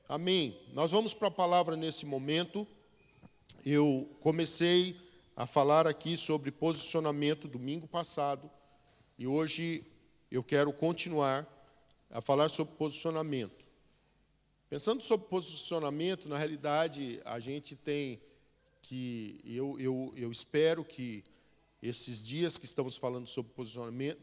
Amém. Nós vamos para a palavra nesse momento. Eu comecei a falar aqui sobre posicionamento domingo passado e hoje eu quero continuar a falar sobre posicionamento. Pensando sobre posicionamento, na realidade, a gente tem que, eu espero que esses dias que estamos falando sobre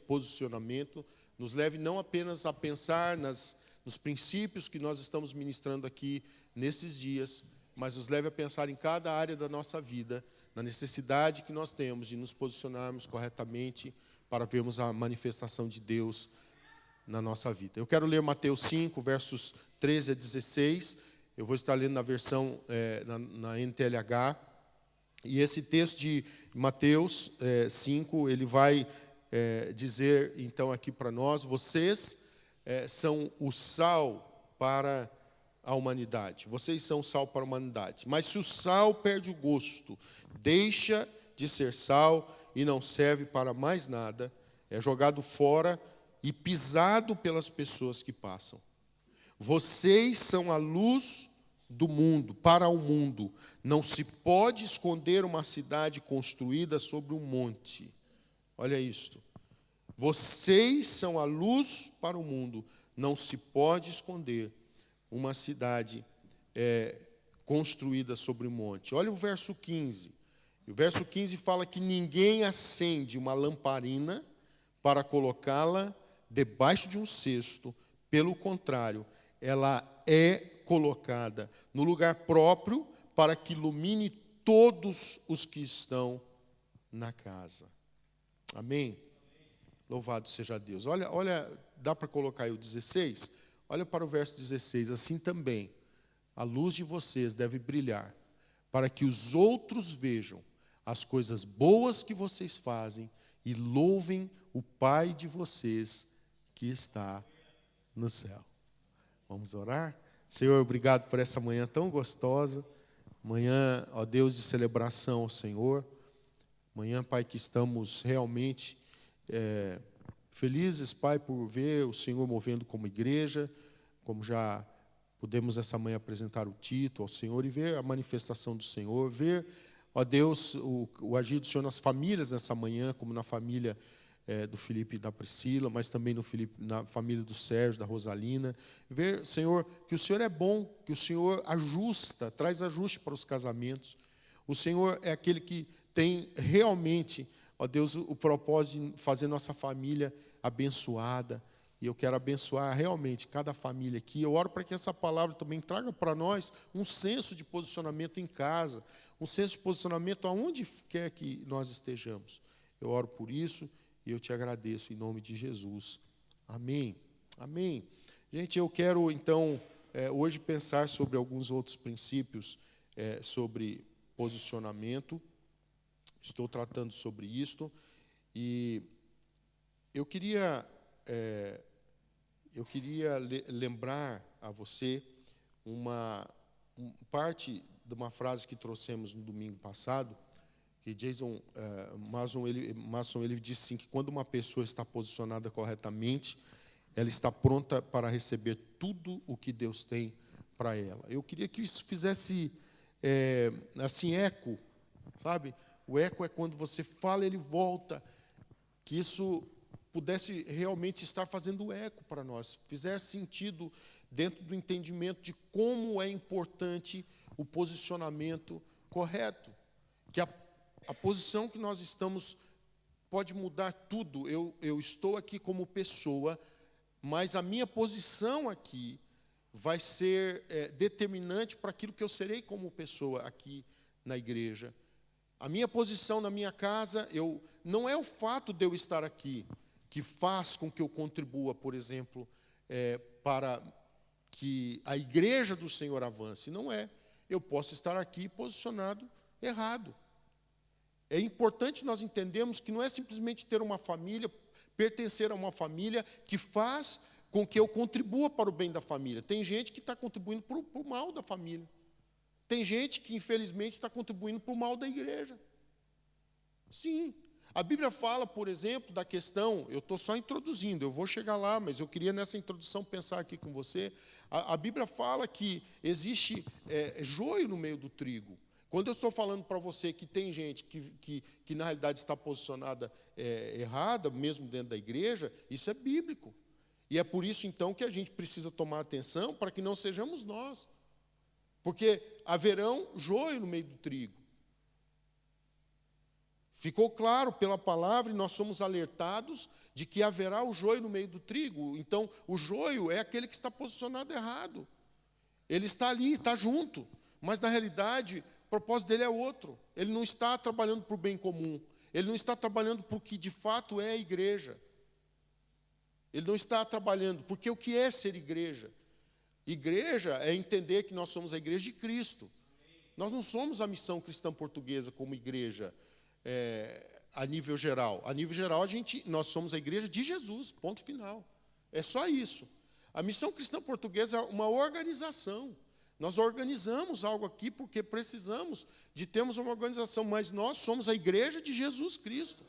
posicionamento nos leve não apenas a pensar nos princípios que nós estamos ministrando aqui nesses dias, mas nos leve a pensar em cada área da nossa vida, na necessidade que nós temos de nos posicionarmos corretamente para vermos a manifestação de Deus na nossa vida. Eu quero ler Mateus 5, versos 13 a 16. Eu vou estar lendo na versão na NTLH. E esse texto de Mateus 5, ele vai dizer então aqui para nós: vocês são o sal para a humanidade. Vocês são o sal para a humanidade. Mas se o sal perde o gosto, deixa de ser sal e não serve para mais nada, é jogado fora e pisado pelas pessoas que passam. Vocês são a luz do mundo, para o mundo. Não se pode esconder uma cidade construída sobre um monte. Olha isto. Vocês são a luz para o mundo. Não se pode esconder uma cidade construída sobre um monte. Olha o verso 15. O verso 15 fala que ninguém acende uma lamparina para colocá-la debaixo de um cesto. Pelo contrário, ela é colocada no lugar próprio para que ilumine todos os que estão na casa. Amém? Louvado seja Deus. Olha, dá para colocar aí o 16? Olha para o verso 16. Assim também, a luz de vocês deve brilhar, para que os outros vejam as coisas boas que vocês fazem e louvem o Pai de vocês que está no céu. Vamos orar? Senhor, obrigado por essa manhã tão gostosa. Manhã, ó Deus, de celebração ao Senhor. Manhã, Pai, que estamos realmente felizes, Pai, por ver o Senhor movendo como igreja, como já pudemos essa manhã apresentar o Tito ao Senhor e ver a manifestação do Senhor, ver, ó Deus, o agir do Senhor nas famílias nessa manhã, como na família do Felipe e da Priscila, mas também na família do Sérgio, da Rosalina. Ver, Senhor, que o Senhor é bom, que o Senhor ajusta, traz ajuste para os casamentos. O Senhor é aquele que tem realmente, ó Deus, o propósito de fazer nossa família abençoada. E eu quero abençoar realmente cada família aqui. Eu oro para que essa palavra também traga para nós um senso de posicionamento em casa, um senso de posicionamento aonde quer que nós estejamos. Eu oro por isso e eu te agradeço em nome de Jesus. Amém. Amém. Gente, eu quero então hoje pensar sobre alguns outros princípios sobre posicionamento. Estou tratando sobre isto e eu queria lembrar a você uma parte de uma frase que trouxemos no domingo passado, que Mason ele disse assim, que quando uma pessoa está posicionada corretamente, ela está pronta para receber tudo o que Deus tem para ela. Eu queria que isso fizesse assim eco, sabe? O eco é quando você fala, ele volta. Que isso pudesse realmente estar fazendo eco para nós, fizesse sentido dentro do entendimento de como é importante o posicionamento correto. Que a posição que nós estamos pode mudar tudo. Eu estou aqui como pessoa, mas a minha posição aqui vai ser determinante para aquilo que eu serei como pessoa aqui na igreja. A minha posição na minha casa, não é o fato de eu estar aqui que faz com que eu contribua, por exemplo, para que a igreja do Senhor avance. Não é. Eu posso estar aqui posicionado errado. É importante nós entendermos que não é simplesmente ter uma família, pertencer a uma família que faz com que eu contribua para o bem da família. Tem gente que está contribuindo para o mal da família. Tem gente que, infelizmente, está contribuindo para o mal da igreja. Sim. A Bíblia fala, por exemplo, da questão, eu estou só introduzindo, eu vou chegar lá, mas eu queria nessa introdução pensar aqui com você. A Bíblia fala que existe joio no meio do trigo. Quando eu estou falando para você que tem gente que na realidade está posicionada errada, mesmo dentro da igreja, isso é bíblico. E é por isso, então, que a gente precisa tomar atenção para que não sejamos nós. Porque haverão joio no meio do trigo. Ficou claro pela palavra e nós somos alertados de que haverá o joio no meio do trigo. Então, o joio é aquele que está posicionado errado. Ele está ali, está junto. Mas, na realidade, o propósito dele é outro. Ele não está trabalhando para o bem comum. Ele não está trabalhando para o que de fato é a igreja. Ele não está trabalhando, porque o que é ser igreja? Igreja é entender que nós somos a igreja de Cristo. Nós não somos a missão cristã portuguesa como igreja a nível geral. A nível geral, nós somos a igreja de Jesus, ponto final. É só isso. A missão cristã portuguesa é uma organização. Nós organizamos algo aqui porque precisamos de termos uma organização, mas nós somos a igreja de Jesus Cristo.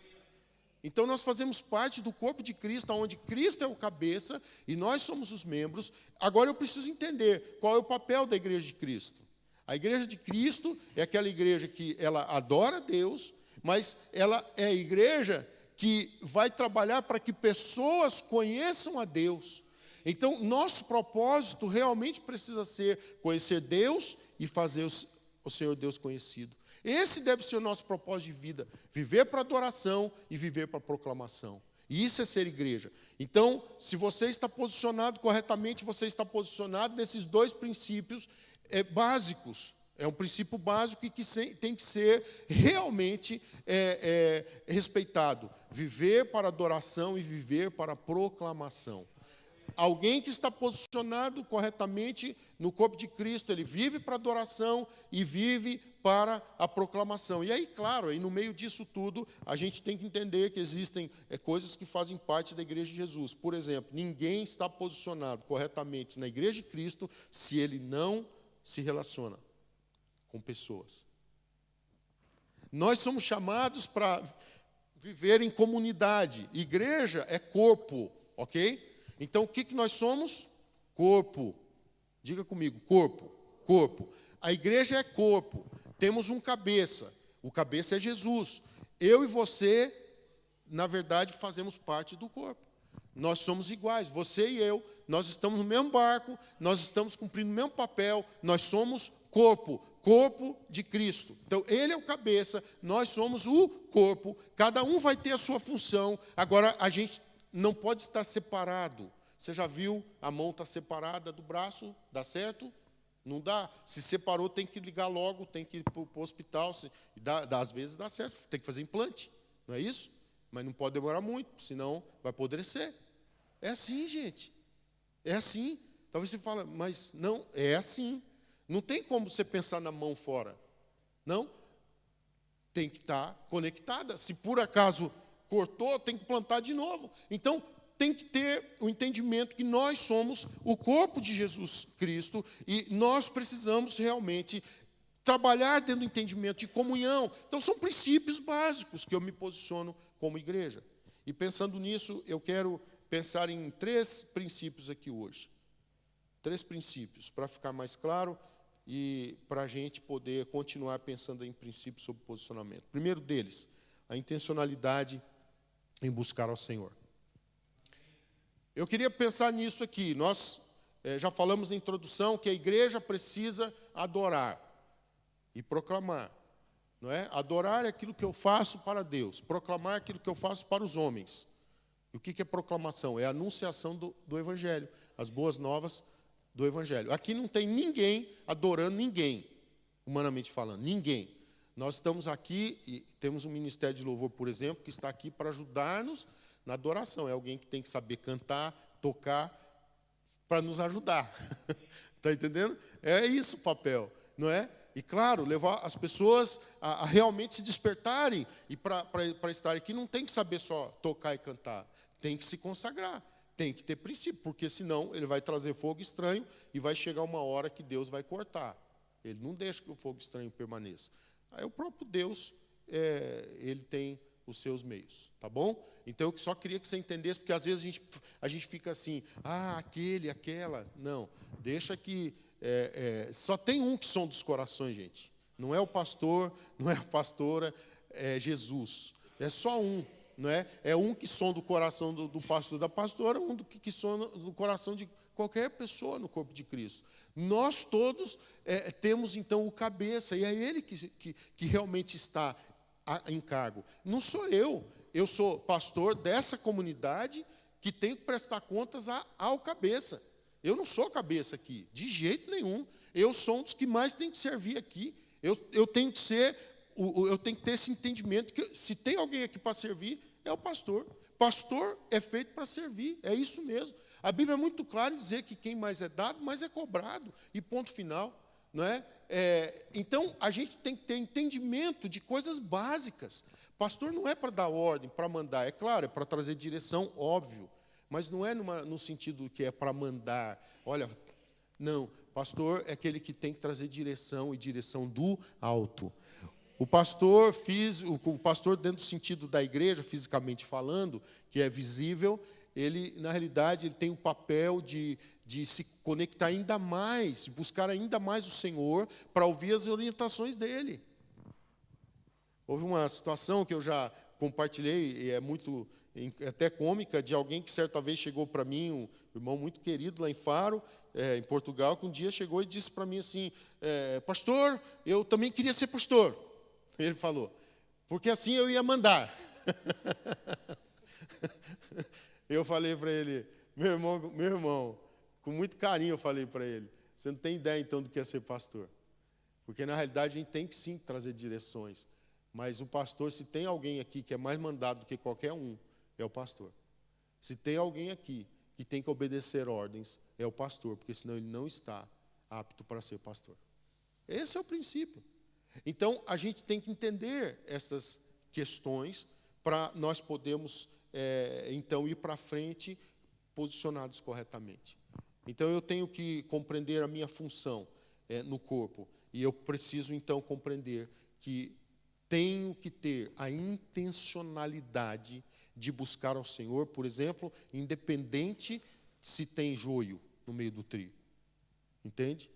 Então, nós fazemos parte do corpo de Cristo, onde Cristo é o cabeça e nós somos os membros. Agora, eu preciso entender qual é o papel da igreja de Cristo. A igreja de Cristo é aquela igreja que ela adora a Deus, mas ela é a igreja que vai trabalhar para que pessoas conheçam a Deus. Então, nosso propósito realmente precisa ser conhecer Deus e fazer o Senhor Deus conhecido. Esse deve ser o nosso propósito de vida, viver para adoração e viver para proclamação. E isso é ser igreja. Então, se você está posicionado corretamente, você está posicionado nesses dois princípios básicos. É um princípio básico e que tem que ser realmente respeitado. Viver para adoração e viver para proclamação. Alguém que está posicionado corretamente no corpo de Cristo, ele vive para adoração e vive para a proclamação. E aí, claro, aí no meio disso tudo, a gente tem que entender que existem coisas que fazem parte da igreja de Jesus. Por exemplo, ninguém está posicionado corretamente na igreja de Cristo se ele não se relaciona com pessoas. Nós somos chamados para viver em comunidade. Igreja é corpo, ok? Então, o que nós somos? Corpo. Diga comigo, corpo. Corpo. A igreja é corpo. Temos um cabeça. O cabeça é Jesus. Eu e você, na verdade, fazemos parte do corpo. Nós somos iguais, você e eu. Nós estamos no mesmo barco, nós estamos cumprindo o mesmo papel. Nós somos corpo. Corpo de Cristo. Então, ele é o cabeça, nós somos o corpo. Cada um vai ter a sua função. Agora, a gente não pode estar separado. Você já viu a mão estar separada do braço? Dá certo? Não dá. Se separou, tem que ligar logo, tem que ir para o hospital. Às vezes dá certo, tem que fazer implante. Não é isso? Mas não pode demorar muito, senão vai apodrecer. É assim, gente. É assim. Talvez você fale, mas não, é assim. Não tem como você pensar na mão fora. Não. Tem que estar conectada. Se por acaso cortou, tem que plantar de novo. Então, tem que ter o entendimento que nós somos o corpo de Jesus Cristo e nós precisamos realmente trabalhar dentro do entendimento de comunhão. Então, são princípios básicos que eu me posiciono como igreja. E pensando nisso, eu quero pensar em 3 princípios aqui hoje. 3 princípios, para ficar mais claro e para a gente poder continuar pensando em princípios sobre posicionamento. Primeiro deles, a intencionalidade em buscar ao Senhor. Eu queria pensar nisso aqui. Nós já falamos na introdução que a igreja precisa adorar e proclamar. Não é? Adorar é aquilo que eu faço para Deus. Proclamar é aquilo que eu faço para os homens. E o que é proclamação? É a anunciação do Evangelho. As boas novas do Evangelho. Aqui não tem ninguém adorando ninguém, humanamente falando. Ninguém. Nós estamos aqui e temos um ministério de louvor, por exemplo, que está aqui para ajudar-nos na adoração. É alguém que tem que saber cantar, tocar, para nos ajudar. Está entendendo? É isso o papel, não é? E, claro, levar as pessoas a realmente se despertarem. E para estar aqui não tem que saber só tocar e cantar. Tem que se consagrar. Tem que ter princípio, porque senão ele vai trazer fogo estranho e vai chegar uma hora que Deus vai cortar. Ele não deixa que o fogo estranho permaneça. Aí o próprio Deus, ele tem os seus meios, tá bom? Então, eu só queria que você entendesse, porque às vezes a gente fica assim, aquele, aquela. Não, deixa que... só tem um que sonda os corações, gente. Não é o pastor, não é a pastora, é Jesus. É só um, não é? É um que sonda o coração do pastor, da pastora, um que sonda o coração de qualquer pessoa no corpo de Cristo. Nós todos temos, então, o cabeça, e é ele que realmente está em cargo. Não sou eu. Eu sou pastor dessa comunidade que tem que prestar contas ao cabeça. Eu não sou cabeça aqui, de jeito nenhum. Eu sou um dos que mais tem que servir aqui. Eu tenho que ter esse entendimento que se tem alguém aqui para servir, é o pastor. Pastor é feito para servir, é isso mesmo. A Bíblia é muito clara em dizer que quem mais é dado, mais é cobrado. E ponto final. Não é? Então, a gente tem que ter entendimento de coisas básicas. Pastor não é para dar ordem, para mandar. É claro, é para trazer direção, óbvio. Mas não é no sentido que é para mandar. Olha, não. Pastor é aquele que tem que trazer direção, e direção do alto. O pastor dentro do sentido da igreja, fisicamente falando, que é visível, ele, na realidade, ele tem o papel de se conectar ainda mais, buscar ainda mais o Senhor para ouvir as orientações dele. Houve uma situação que eu já compartilhei, e é muito até cômica, de alguém que certa vez chegou para mim, um irmão muito querido lá em Faro, em Portugal, que um dia chegou e disse para mim assim, pastor, eu também queria ser pastor. Ele falou, porque assim eu ia mandar. Eu falei para ele, meu irmão, com muito carinho eu falei para ele, você não tem ideia então do que é ser pastor. Porque na realidade a gente tem que sim trazer direções. Mas o pastor, se tem alguém aqui que é mais mandado do que qualquer um, é o pastor. Se tem alguém aqui que tem que obedecer ordens, é o pastor, porque senão ele não está apto para ser pastor. Esse é o princípio. Então, a gente tem que entender essas questões para nós podermos, então, ir para frente posicionados corretamente. Então, eu tenho que compreender a minha função no corpo. E eu preciso, então, compreender que tenho que ter a intencionalidade de buscar ao Senhor, por exemplo, independente se tem joio no meio do trigo. Entende?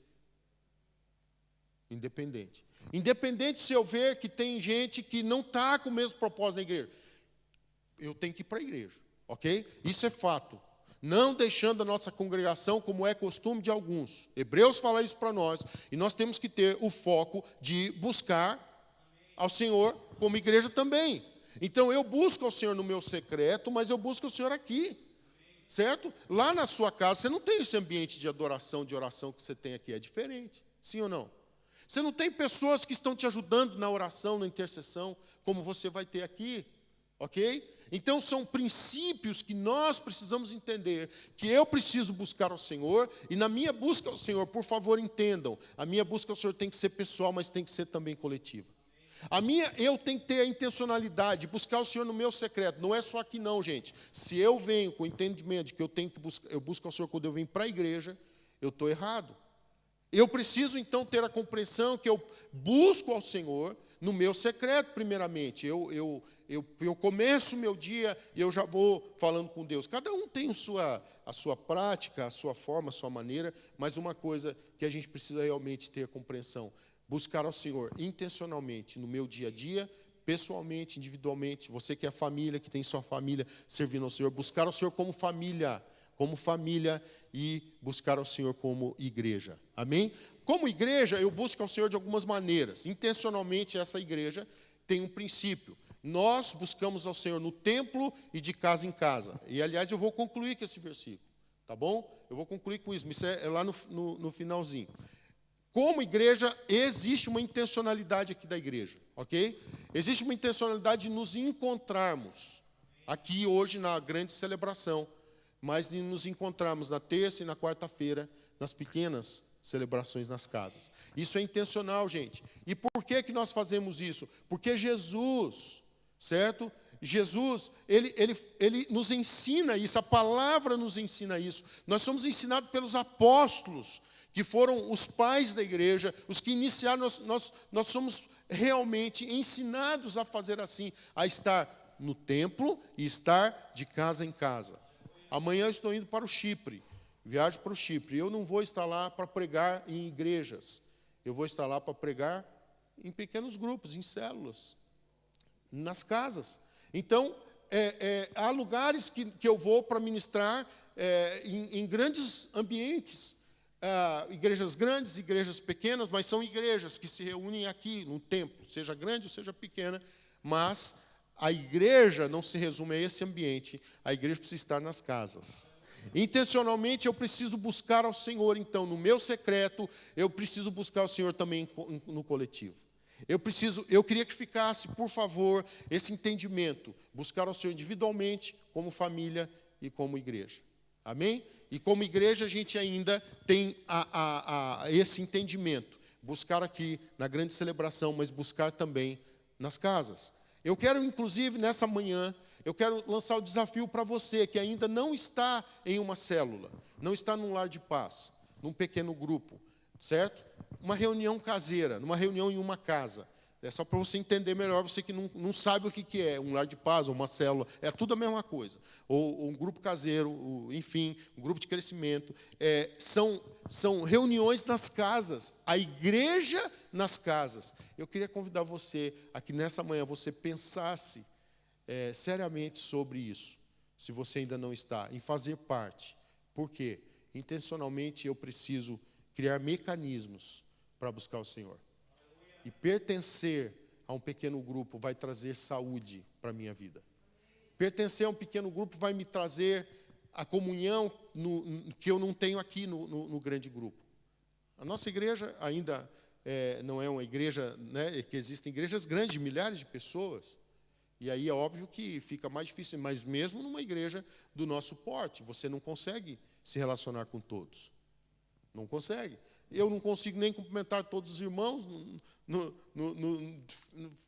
Independente. Independente se eu ver que tem gente que não está com o mesmo propósito na igreja. Eu tenho que ir para a igreja, ok? Isso é fato. Não deixando a nossa congregação como é costume de alguns. Hebreus fala isso para nós. E nós temos que ter o foco de buscar ao Senhor como igreja também. Então, eu busco ao Senhor no meu secreto, mas eu busco o Senhor aqui. Certo? Lá na sua casa, você não tem esse ambiente de adoração, de oração que você tem aqui. É diferente. Sim ou não? Você não tem pessoas que estão te ajudando na oração, na intercessão, como você vai ter aqui. Ok? Então, são princípios que nós precisamos entender, que eu preciso buscar ao Senhor, e na minha busca ao Senhor, por favor, entendam, a minha busca ao Senhor tem que ser pessoal, mas tem que ser também coletiva. Eu tenho que ter a intencionalidade de buscar o Senhor no meu secreto. Não é só aqui não, gente. Se eu venho com o entendimento de que eu busco ao Senhor quando eu venho para a igreja, eu estou errado. Eu preciso, então, ter a compreensão que eu busco ao Senhor no meu secreto, primeiramente. Eu começo o meu dia e eu já vou falando com Deus. Cada um tem a sua prática, a sua forma, a sua maneira, mas uma coisa que a gente precisa realmente ter a compreensão. Buscar ao Senhor intencionalmente no meu dia a dia, pessoalmente, individualmente. Você que é família, que tem sua família servindo ao Senhor. Buscar ao Senhor como família e buscar ao Senhor como igreja. Amém? Como igreja, eu busco ao Senhor de algumas maneiras. Intencionalmente, essa igreja tem um princípio. Nós buscamos ao Senhor no templo e de casa em casa. E, aliás, eu vou concluir com esse versículo. Tá bom? Eu vou concluir com isso. Isso é lá no finalzinho. Como igreja, existe uma intencionalidade aqui da igreja. Ok? Existe uma intencionalidade de nos encontrarmos aqui hoje na grande celebração. Mas de nos encontrarmos na terça e na quarta-feira, nas pequenas celebrações nas casas. Isso é intencional, gente. E por que nós fazemos isso? Porque Jesus, certo? Jesus, ele nos ensina isso, a palavra nos ensina isso. Nós somos ensinados pelos apóstolos, que foram os pais da igreja, os que iniciaram, nós somos realmente ensinados a fazer assim, a estar no templo e estar de casa em casa. Amanhã eu estou indo para o Chipre, viajo para o Chipre. Eu não vou estar lá para pregar em igrejas, eu vou estar lá para pregar em pequenos grupos, em células, nas casas. Então, há lugares que eu vou para ministrar em grandes ambientes, igrejas grandes, igrejas pequenas, mas são igrejas que se reúnem aqui no templo, seja grande ou seja pequena, mas a igreja não se resume a esse ambiente, a igreja precisa estar nas casas. Intencionalmente eu preciso buscar ao Senhor, então, no meu secreto, eu preciso buscar o Senhor também no coletivo. Eu queria que ficasse, por favor, esse entendimento, buscar ao Senhor individualmente, como família e como igreja. Amém? E como igreja a gente ainda tem esse entendimento, buscar aqui na grande celebração, mas buscar também nas casas. Eu quero, inclusive, nessa manhã, eu quero lançar o desafio para você que ainda não está em uma célula, não está num lar de paz, num pequeno grupo, certo? Uma reunião caseira, numa reunião em uma casa. É só para você entender melhor, você que não sabe o que é um lar de paz ou uma célula, é tudo a mesma coisa. Ou um grupo caseiro, enfim, um grupo de crescimento. São reuniões nas casas, a igreja nas casas. Eu queria convidar você a que nessa manhã você pensasse seriamente sobre isso, se você ainda não está, em fazer parte. Por quê? Intencionalmente eu preciso criar mecanismos para buscar o Senhor. E pertencer a um pequeno grupo vai trazer saúde para a minha vida. Pertencer a um pequeno grupo vai me trazer a comunhão que eu não tenho aqui no grande grupo. A nossa igreja ainda não é uma igreja, né, que existem igrejas grandes, de milhares de pessoas. E aí é óbvio que fica mais difícil, mas mesmo numa igreja do nosso porte, você não consegue se relacionar com todos. Não consegue. Eu não consigo nem cumprimentar todos os irmãos,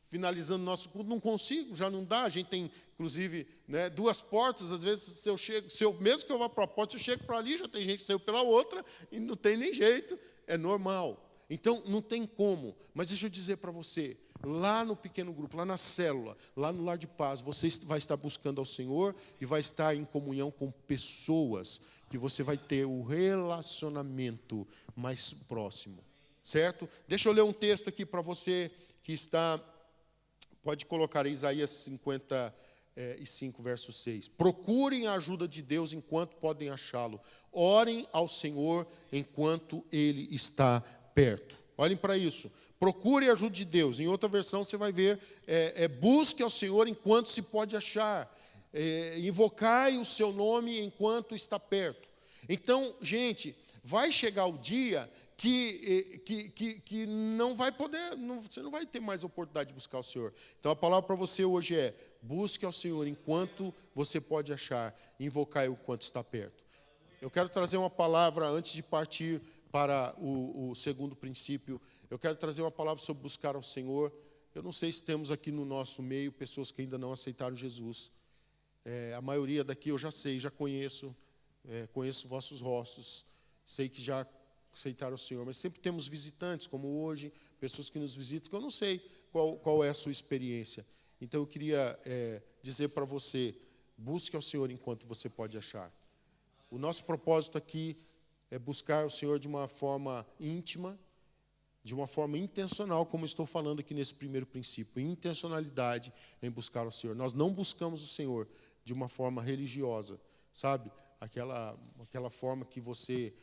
finalizando nosso culto, não consigo, já não dá. A gente tem, inclusive, né, 2 portas, às vezes, mesmo que eu vá para a porta, se eu chego para ali, já tem gente que saiu pela outra, e não tem nem jeito, é normal. Então, não tem como. Mas deixa eu dizer para você, lá no pequeno grupo, lá na célula, lá no lar de paz, você vai estar buscando ao Senhor e vai estar em comunhão com pessoas que você vai ter o relacionamento mais próximo, certo? Deixa eu ler um texto aqui para você que está, pode colocar aí, Isaías 55, verso 6. Procurem a ajuda de Deus enquanto podem achá-lo. Orem ao Senhor enquanto Ele está perto. Olhem para isso. Procure a ajuda de Deus. Em outra versão você vai ver, busque ao Senhor enquanto se pode achar. Invocai o seu nome enquanto está perto. Então, gente, vai chegar o dia que não vai poder, você não vai ter mais oportunidade de buscar o Senhor. Então, a palavra para você hoje é: busque ao Senhor enquanto você pode achar, invocai-o enquanto está perto. Eu quero trazer uma palavra, antes de partir para o segundo princípio, eu quero trazer uma palavra sobre buscar ao Senhor. Eu não sei se temos aqui no nosso meio pessoas que ainda não aceitaram Jesus. A maioria daqui eu já sei, já conheço, conheço vossos rostos, sei que já aceitaram o Senhor, mas sempre temos visitantes, como hoje, pessoas que nos visitam, que eu não sei qual é a sua experiência. Então eu queria dizer para você, busque ao Senhor enquanto você pode achar. O nosso propósito aqui é buscar o Senhor de uma forma íntima, de uma forma intencional, como estou falando aqui nesse primeiro princípio, intencionalidade em buscar o Senhor. Nós não buscamos o Senhor de uma forma religiosa, sabe? Aquela forma que você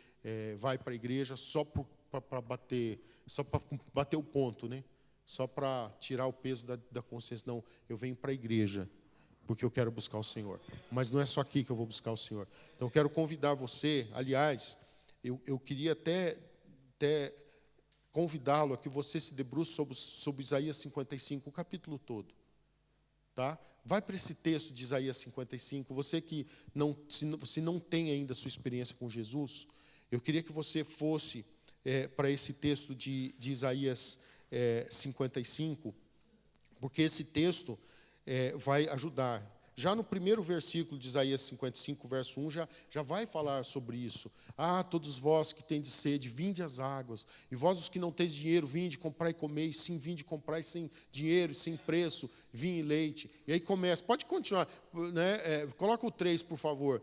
vai para a igreja só para bater o ponto, né? Só para tirar o peso da consciência. Não, eu venho para a igreja porque eu quero buscar o Senhor. Mas não é só aqui que eu vou buscar o Senhor. Então eu quero convidar você, aliás, eu queria até convidá-lo a que você se debruce sobre Isaías 55, o capítulo todo. Tá? Vai para esse texto de Isaías 55. Você que se não tem ainda a sua experiência com Jesus, eu queria que você fosse para esse texto de Isaías 55, porque esse texto vai ajudar. já no primeiro versículo de Isaías 55, verso 1, já vai falar sobre isso. Todos vós que tendes sede, vinde às águas, e vós os que não tendes dinheiro, vinde, comprai e comei, sim, vinde, comprai sem dinheiro, sem preço, vinho e leite. E aí começa, pode continuar, né? Coloca o 3, por favor.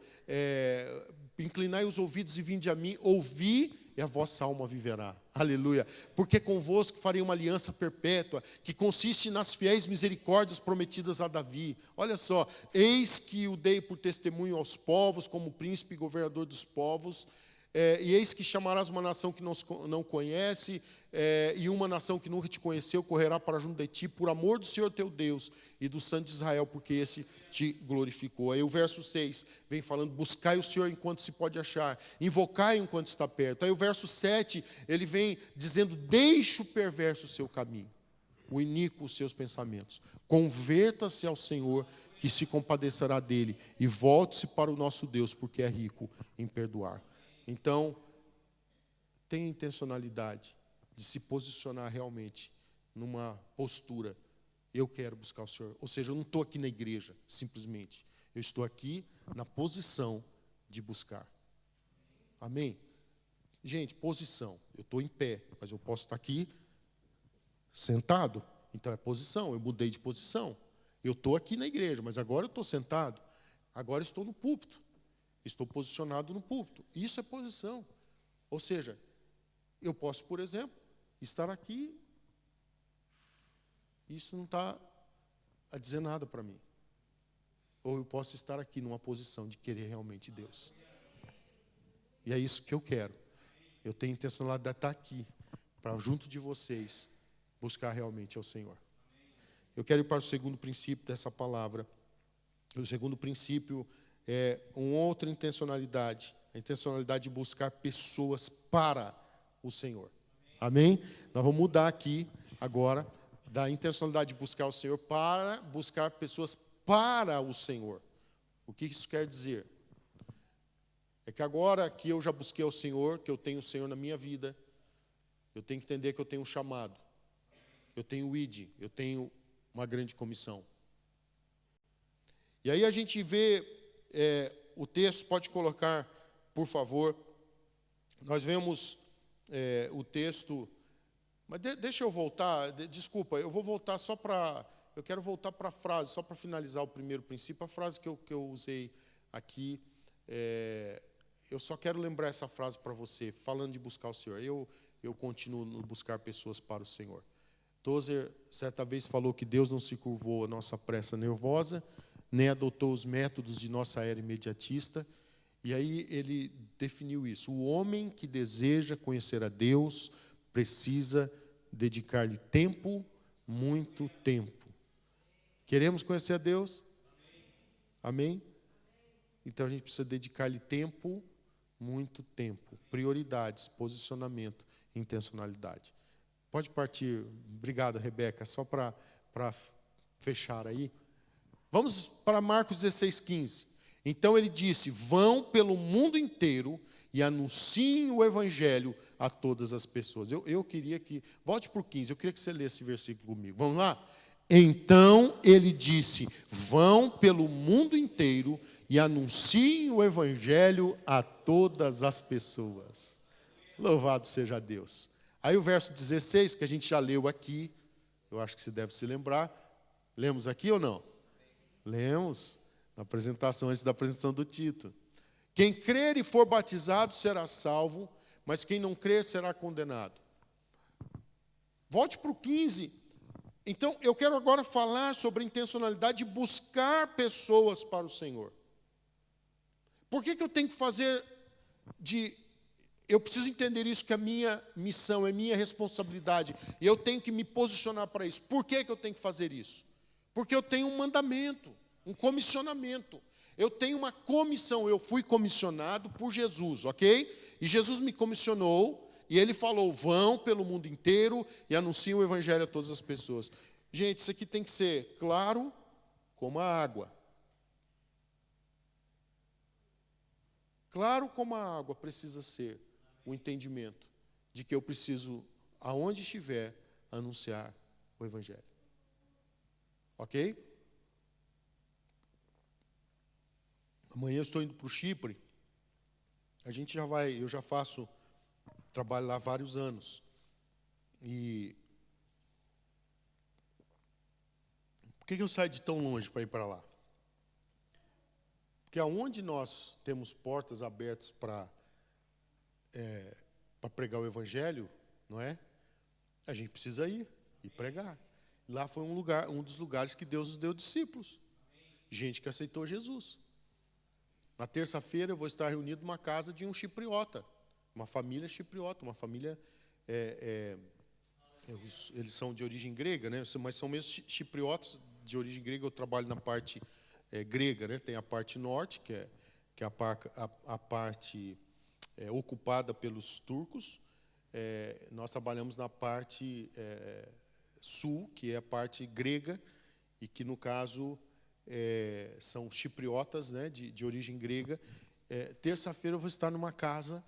Inclinai os ouvidos e vinde a mim, ouvi, e a vossa alma viverá. Aleluia. Porque convosco farei uma aliança perpétua, que consiste nas fiéis misericórdias prometidas a Davi. Olha só, eis que o dei por testemunho aos povos, como príncipe e governador dos povos, e eis que chamarás uma nação que não conhece, e uma nação que nunca te conheceu, correrá para junto de ti, por amor do Senhor teu Deus, e do Santo de Israel, porque esse te glorificou. Aí o verso 6 vem falando, buscai o Senhor enquanto se pode achar, invocai enquanto está perto. Aí o verso 7, ele vem dizendo, deixe o perverso o seu caminho, o iníquo os seus pensamentos. Converta-se ao Senhor, que se compadecerá dele, e volte-se para o nosso Deus, porque é rico em perdoar. Então, tenha intencionalidade de se posicionar realmente numa postura. Eu quero buscar o Senhor. Ou seja, eu não estou aqui na igreja, simplesmente. Eu estou aqui na posição de buscar. Amém? Gente, posição. Eu estou em pé, mas eu posso estar aqui sentado. Então é posição, eu mudei de posição. Eu estou aqui na igreja, mas agora eu estou sentado. Agora estou no púlpito. Estou posicionado no púlpito. Isso é posição. Ou seja, eu posso, por exemplo, estar aqui. Isso não está a dizer nada para mim. Ou eu posso estar aqui numa posição de querer realmente Deus. E é isso que eu quero. Eu tenho intenção de estar aqui, para junto de vocês, buscar realmente ao Senhor. Eu quero ir para o segundo princípio dessa palavra. O segundo princípio é uma outra intencionalidade. A intencionalidade de buscar pessoas para o Senhor. Amém? Nós vamos mudar aqui agora da intencionalidade de buscar o Senhor para buscar pessoas para o Senhor. O que isso quer dizer? É que agora que eu já busquei o Senhor, que eu tenho o Senhor na minha vida, eu tenho que entender que eu tenho um chamado. Eu tenho o ID, eu tenho uma grande comissão. E aí a gente vê, o texto, pode colocar, por favor. Nós vemos o texto, mas deixa eu voltar, desculpa, eu vou voltar só para, eu quero voltar para a frase, só para finalizar o primeiro princípio, a frase que eu usei aqui, eu só quero lembrar essa frase para você, falando de buscar o Senhor. Eu continuo no buscar pessoas para o Senhor. Tozer, certa vez, falou que Deus não se curvou à nossa pressa nervosa, nem adotou os métodos de nossa era imediatista. E aí ele definiu isso. O homem que deseja conhecer a Deus precisa dedicar-lhe tempo, muito tempo. Queremos conhecer a Deus? Amém? Então a gente precisa dedicar-lhe tempo, muito tempo. Prioridades, posicionamento, intencionalidade. Pode partir. Obrigado, Rebeca. Só para fechar aí. Vamos para Marcos 16:15. Então ele disse, vão pelo mundo inteiro e anunciem o evangelho a todas as pessoas. Eu queria que, volte para o 15, eu queria que você lesse esse versículo comigo. Vamos lá? Então ele disse, vão pelo mundo inteiro e anunciem o evangelho a todas as pessoas. Louvado seja Deus. Aí o verso 16, que a gente já leu aqui, eu acho que você deve se lembrar. Lemos aqui ou não? Lemos na apresentação, antes da apresentação do título. Quem crer e for batizado será salvo, mas quem não crer será condenado. Volte para o 15. Então, eu quero agora falar sobre a intencionalidade de buscar pessoas para o Senhor. Por que eu tenho que fazer eu preciso entender isso, que é minha missão, é minha responsabilidade. E eu tenho que me posicionar para isso. Por que eu tenho que fazer isso? Porque eu tenho um mandamento, um comissionamento. Eu tenho uma comissão, eu fui comissionado por Jesus, ok? E Jesus me comissionou, e Ele falou, vão pelo mundo inteiro e anunciem o evangelho a todas as pessoas. Gente, isso aqui tem que ser claro como a água. Claro como a água precisa ser o entendimento de que eu preciso, aonde estiver, anunciar o evangelho. Ok? Amanhã eu estou indo para o Chipre. Eu já faço trabalho lá há vários anos. E por que eu saio de tão longe para ir para lá? Porque aonde nós temos portas abertas para pregar o Evangelho, não é? A gente precisa ir e pregar. Lá foi um dos lugares que Deus nos deu discípulos. Gente que aceitou Jesus. Na terça-feira eu vou estar reunido numa casa de um chipriota, uma família chipriota, uma família, eles são de origem grega, né? Mas são mesmo chipriotas de origem grega. Eu trabalho na parte grega, né? Tem a parte norte, que é a parte ocupada pelos turcos. Nós trabalhamos na parte sul, que é a parte grega, e que no caso são chipriotas, né, de origem grega. Terça-feira eu vou estar numa casa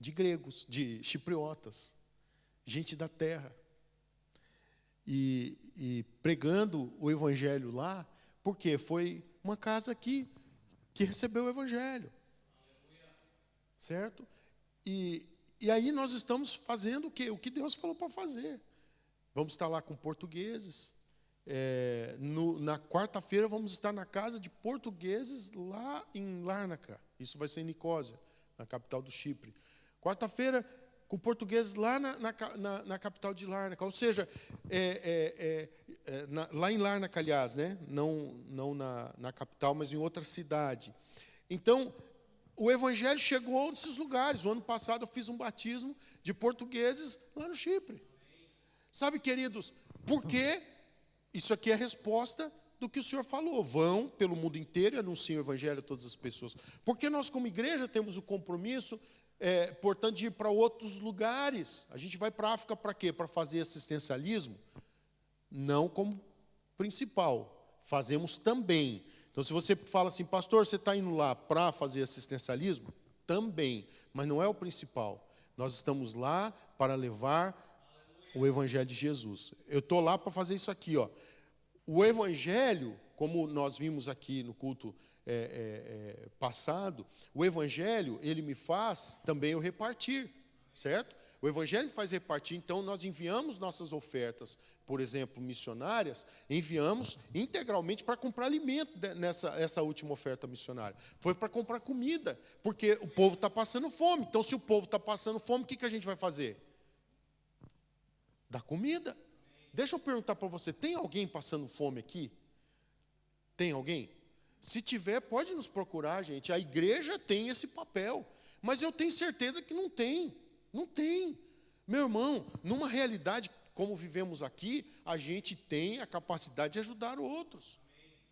de gregos, de chipriotas, gente da terra, e pregando o Evangelho lá, porque foi uma casa que recebeu o Evangelho, certo? E aí nós estamos fazendo o quê? O que Deus falou para fazer. Vamos estar lá com portugueses. Na quarta-feira vamos estar na casa de portugueses lá em Lárnaca. Isso vai ser em Nicósia, na capital do Chipre. Quarta-feira com portugueses lá na capital de Lárnaca. Ou seja, lá em Lárnaca, aliás, né? Não na capital, mas em outra cidade. Então, o Evangelho chegou nesses lugares. O ano passado eu fiz um batismo de portugueses lá no Chipre. Sabe, queridos, por quê? Isso aqui é a resposta do que o Senhor falou. Vão pelo mundo inteiro e anunciem o Evangelho a todas as pessoas. Porque nós, como igreja, temos o compromisso, portanto, de ir para outros lugares. A gente vai para a África para quê? Para fazer assistencialismo? Não como principal. Fazemos também. Então, se você fala assim, pastor, você está indo lá para fazer assistencialismo? Também. Mas não é o principal. Nós estamos lá para levar o Evangelho de Jesus. Eu estou lá para fazer isso aqui, ó. O Evangelho, como nós vimos aqui no culto passado, o Evangelho, ele me faz também eu repartir, certo? O Evangelho me faz repartir, então nós enviamos nossas ofertas, por exemplo, missionárias, enviamos integralmente para comprar alimento essa última oferta missionária. Foi para comprar comida, porque o povo está passando fome. Então, se o povo está passando fome, o que a gente vai fazer? Da comida. Deixa eu perguntar para você, tem alguém passando fome aqui? Tem alguém? Se tiver, pode nos procurar, gente. A igreja tem esse papel. Mas eu tenho certeza que não tem. Não tem. Meu irmão, numa realidade como vivemos aqui, a gente tem a capacidade de ajudar outros.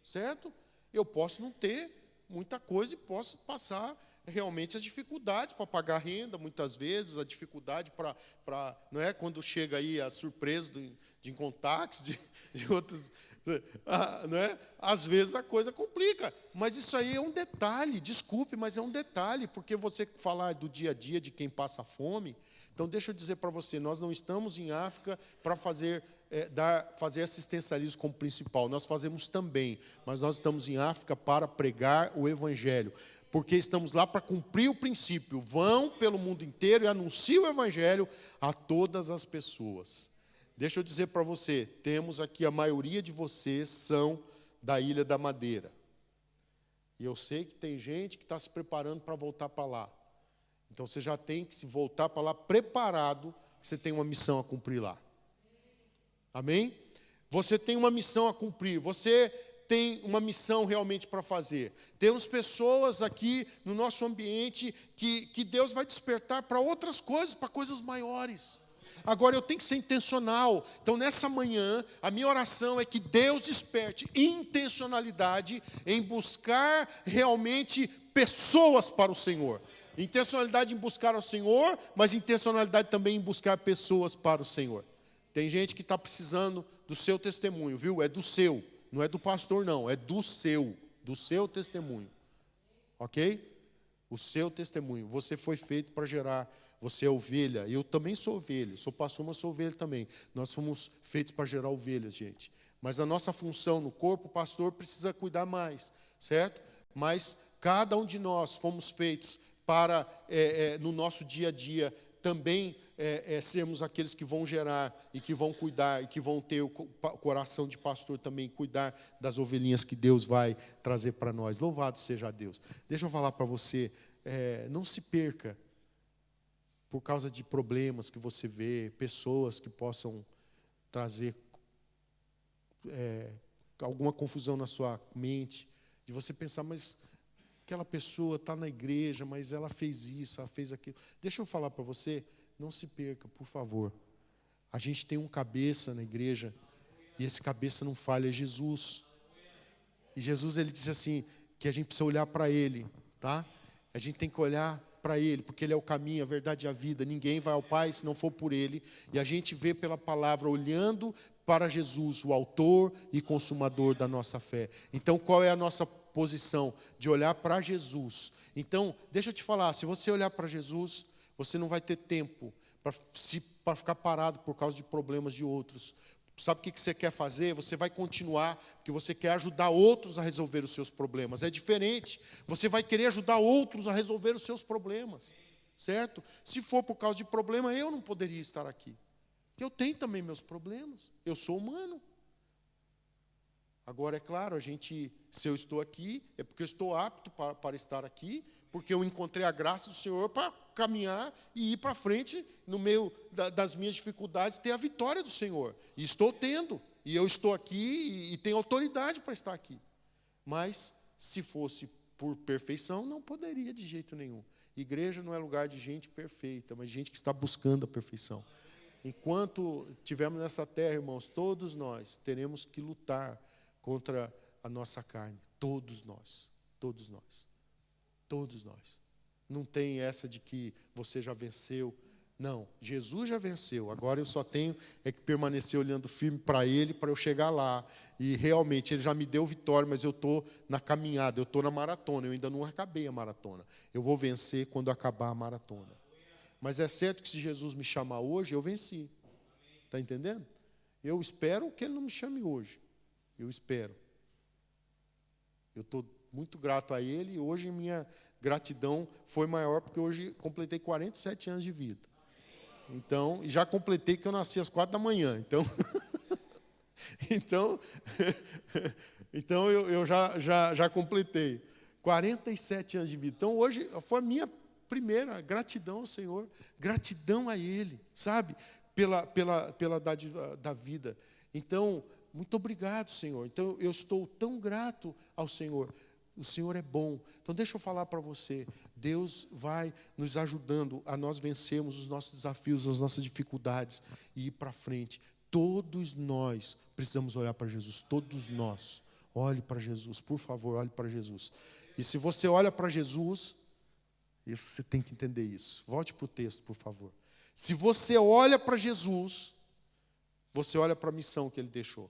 Certo? Eu posso não ter muita coisa e posso passar realmente as dificuldades para pagar renda, muitas vezes, a dificuldade para não é, quando chega aí a surpresa de incontáxi, de outros, não é? Às vezes a coisa complica, mas isso aí é um detalhe, desculpe, mas é um detalhe, porque você falar do dia a dia de quem passa fome, então deixa eu dizer para você, nós não estamos em África para fazer assistencialismo como principal, nós fazemos também, mas nós estamos em África para pregar o Evangelho, porque estamos lá para cumprir o princípio, vão pelo mundo inteiro e anunciem o Evangelho a todas as pessoas. Deixa eu dizer para você, temos aqui, a maioria de vocês são da Ilha da Madeira. E eu sei que tem gente que está se preparando para voltar para lá. Então você já tem que se voltar para lá preparado, que você tem uma missão a cumprir lá. Amém? Você tem uma missão a cumprir, você tem uma missão realmente para fazer. Temos pessoas aqui no nosso ambiente que Deus vai despertar para outras coisas, para coisas maiores. Agora eu tenho que ser intencional. Então nessa manhã, a minha oração é que Deus desperte intencionalidade em buscar realmente pessoas para o Senhor. Intencionalidade em buscar ao Senhor, mas intencionalidade também em buscar pessoas para o Senhor. Tem gente que está precisando do seu testemunho, viu? É do seu. Não é do pastor, não, é do seu testemunho. Ok? O seu testemunho. Você foi feito para gerar, você é ovelha. Eu também sou ovelha, sou pastor, mas sou ovelha também. Nós fomos feitos para gerar ovelhas, gente. Mas a nossa função no corpo, o pastor precisa cuidar mais, certo? mas cada um de nós fomos feitos para, no nosso dia a dia, também sermos aqueles que vão gerar e que vão cuidar e que vão ter o coração de pastor também, cuidar das ovelhinhas que Deus vai trazer para nós. Louvado seja Deus. Deixa eu falar para você, não se perca por causa de problemas que você vê, pessoas que possam trazer alguma confusão na sua mente, de você pensar, mas aquela pessoa está na igreja, mas ela fez isso, ela fez aquilo. Deixa eu falar para você, não se perca, por favor. A gente tem um cabeça na igreja, e esse cabeça não falha, é Jesus. E Jesus, ele disse assim, que a gente precisa olhar para ele, tá? A gente tem que olhar para ele, porque ele é o caminho, a verdade e a vida. Ninguém vai ao Pai se não for por ele. E a gente vê pela palavra, olhando para Jesus, o autor e consumador da nossa fé. Então, qual é a nossa posição? De olhar para Jesus. Então, deixa eu te falar, se você olhar para Jesus, você não vai ter tempo para ficar parado por causa de problemas de outros. Sabe o que você quer fazer? Você vai continuar, porque você quer ajudar outros a resolver os seus problemas. É diferente. Você vai querer ajudar outros a resolver os seus problemas. Certo? Se for por causa de problema, eu não poderia estar aqui. Porque eu tenho também meus problemas. Eu sou humano. Agora, é claro, se eu estou aqui, é porque eu estou apto para estar aqui, porque eu encontrei a graça do Senhor para caminhar e ir para frente no meio das minhas dificuldades, ter a vitória do Senhor. E estou tendo. E eu estou aqui e tenho autoridade para estar aqui. Mas, se fosse por perfeição, não poderia de jeito nenhum. Igreja não é lugar de gente perfeita, mas gente que está buscando a perfeição. Enquanto estivermos nessa terra, irmãos, todos nós teremos que lutar contra a nossa carne. Todos nós. Todos nós. Todos nós. Não tem essa de que você já venceu. Não, Jesus já venceu. Agora eu só tenho que permanecer olhando firme para Ele, para eu chegar lá. E realmente Ele já me deu vitória, mas eu estou na caminhada, eu estou na maratona. Eu ainda não acabei a maratona. Eu vou vencer quando acabar a maratona. Mas é certo que se Jesus me chamar hoje, eu venci. Está entendendo? Eu espero que Ele não me chame hoje. Eu espero. Eu estou muito grato a Ele e hoje minha gratidão foi maior porque hoje completei 47 anos de vida. Então, e já completei que eu nasci às 4 da manhã. Então eu já completei 47 anos de vida. Então, hoje foi a minha primeira gratidão ao Senhor, gratidão a Ele, sabe? Pela dádiva da vida. Então, muito obrigado, Senhor. Então, eu estou tão grato ao Senhor. O Senhor é bom. Então, deixa eu falar para você. Deus vai nos ajudando a nós vencermos os nossos desafios, as nossas dificuldades e ir para frente. Todos nós precisamos olhar para Jesus. Todos nós. Olhe para Jesus, por favor, olhe para Jesus. E se você olha para Jesus, você tem que entender isso. Volte para o texto, por favor. Se você olha para Jesus, você olha para a missão que Ele deixou.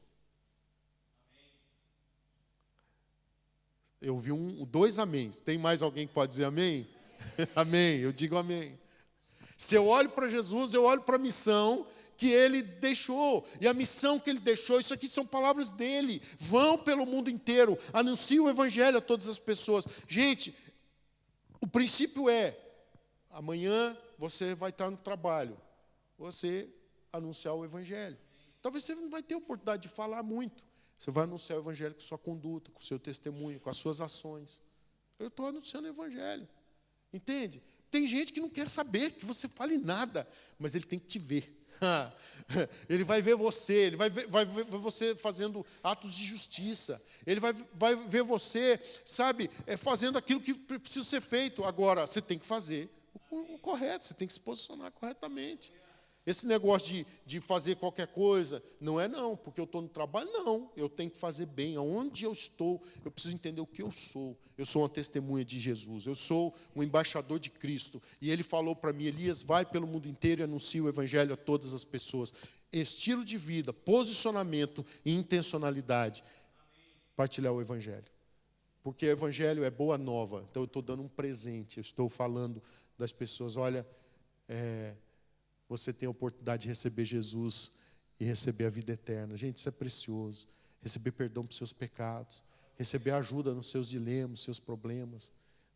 Eu vi 2 améns. Tem mais alguém que pode dizer amém? Amém, eu digo amém. Se eu olho para Jesus, eu olho para a missão que Ele deixou. E a missão que Ele deixou, isso aqui são palavras dEle. Vão pelo mundo inteiro, anunciem o Evangelho a todas as pessoas. Gente, o princípio é, amanhã você vai estar no trabalho, você anunciar o Evangelho. Talvez você não vai ter oportunidade de falar muito. Você vai anunciar o Evangelho com sua conduta, com o seu testemunho, com as suas ações. Eu estou anunciando o Evangelho. Entende? Tem gente que não quer saber que você fale nada, mas ele tem que te ver. Ele vai ver você, ele vai ver você fazendo atos de justiça. Ele vai ver você, sabe, fazendo aquilo que precisa ser feito. Agora, você tem que fazer o correto, você tem que se posicionar corretamente. Esse negócio de fazer qualquer coisa, não, porque eu estou no trabalho, não. Eu tenho que fazer bem. Aonde eu estou, eu preciso entender o que eu sou. Eu sou uma testemunha de Jesus. Eu sou um embaixador de Cristo. E Ele falou para mim, Elias, vai pelo mundo inteiro e anuncia o Evangelho a todas as pessoas. Estilo de vida, posicionamento e intencionalidade. Partilhar o Evangelho. Porque o Evangelho é boa nova. Então eu estou dando um presente. Eu estou falando das pessoas, olha, você tem a oportunidade de receber Jesus e receber a vida eterna. Gente, isso é precioso. Receber perdão por seus pecados. receber ajuda nos seus dilemas, seus problemas.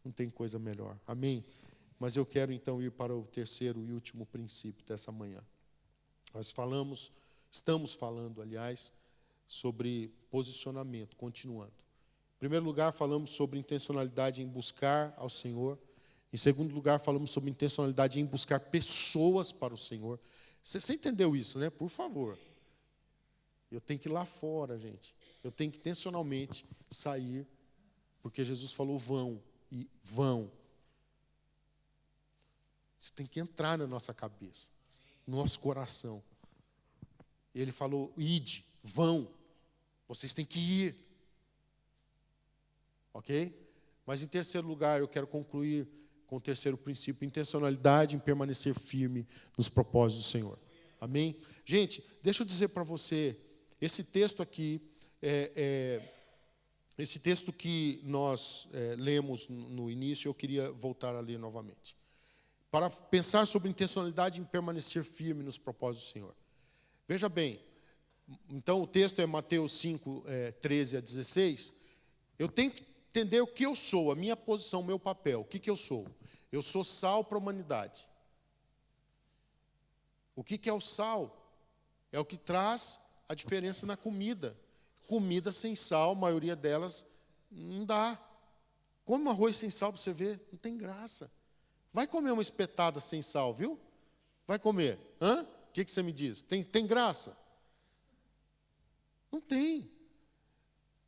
Não tem coisa melhor. Amém? Mas eu quero então ir para o terceiro e último princípio dessa manhã. Nós estamos falando, aliás, sobre posicionamento, continuando. Em primeiro lugar, falamos sobre intencionalidade em buscar ao Senhor. Em segundo lugar, falamos sobre intencionalidade em buscar pessoas para o Senhor. Você entendeu isso, né? Por favor. Eu tenho que ir lá fora, gente. Eu tenho que intencionalmente sair, porque Jesus falou vão e vão. Isso tem que entrar na nossa cabeça, no nosso coração. Ele falou, ide, vão. Vocês têm que ir. Ok? Mas em terceiro lugar, eu quero concluir com o terceiro princípio, intencionalidade em permanecer firme nos propósitos do Senhor. Amém? Gente, deixa eu dizer para você, esse texto aqui, esse texto que nós lemos no início, eu queria voltar a ler novamente. Para pensar sobre intencionalidade em permanecer firme nos propósitos do Senhor. Veja bem, então o texto é Mateus 5, 13 a 16. Eu tenho que entender o que eu sou, a minha posição, o meu papel. O que eu sou? Eu sou sal para a humanidade. O que é o sal? É o que traz a diferença na comida. Comida sem sal, a maioria delas, não dá. Come um arroz sem sal para você ver, não tem graça. Vai comer uma espetada sem sal, viu? Vai comer. Hã? O que você me diz? Tem graça? Não tem.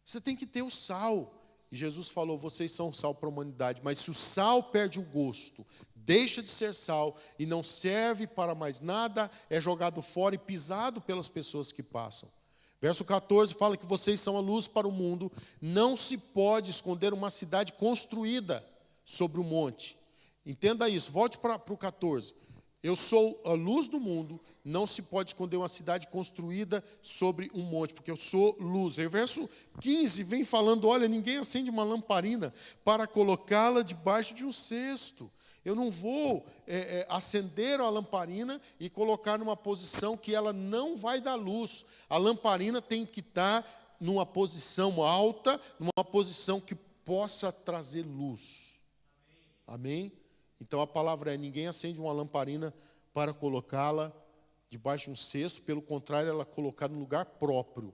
Você tem que ter o sal. E Jesus falou, vocês são sal para a humanidade. Mas se o sal perde o gosto, deixa de ser sal e não serve para mais nada, é jogado fora e pisado pelas pessoas que passam. Verso 14 fala que vocês são a luz para o mundo. Não se pode esconder uma cidade construída sobre um monte. Entenda isso, volte para o 14. Eu sou a luz do mundo, não se pode esconder uma cidade construída sobre um monte, porque eu sou luz. Aí o verso 15 vem falando, olha, ninguém acende uma lamparina para colocá-la debaixo de um cesto. Eu não vou acender a lamparina e colocar numa posição que ela não vai dar luz. A lamparina tem que estar numa posição alta, numa posição que possa trazer luz. Amém? Então a palavra é, ninguém acende uma lamparina para colocá-la debaixo de um cesto, pelo contrário, ela é colocada no lugar próprio,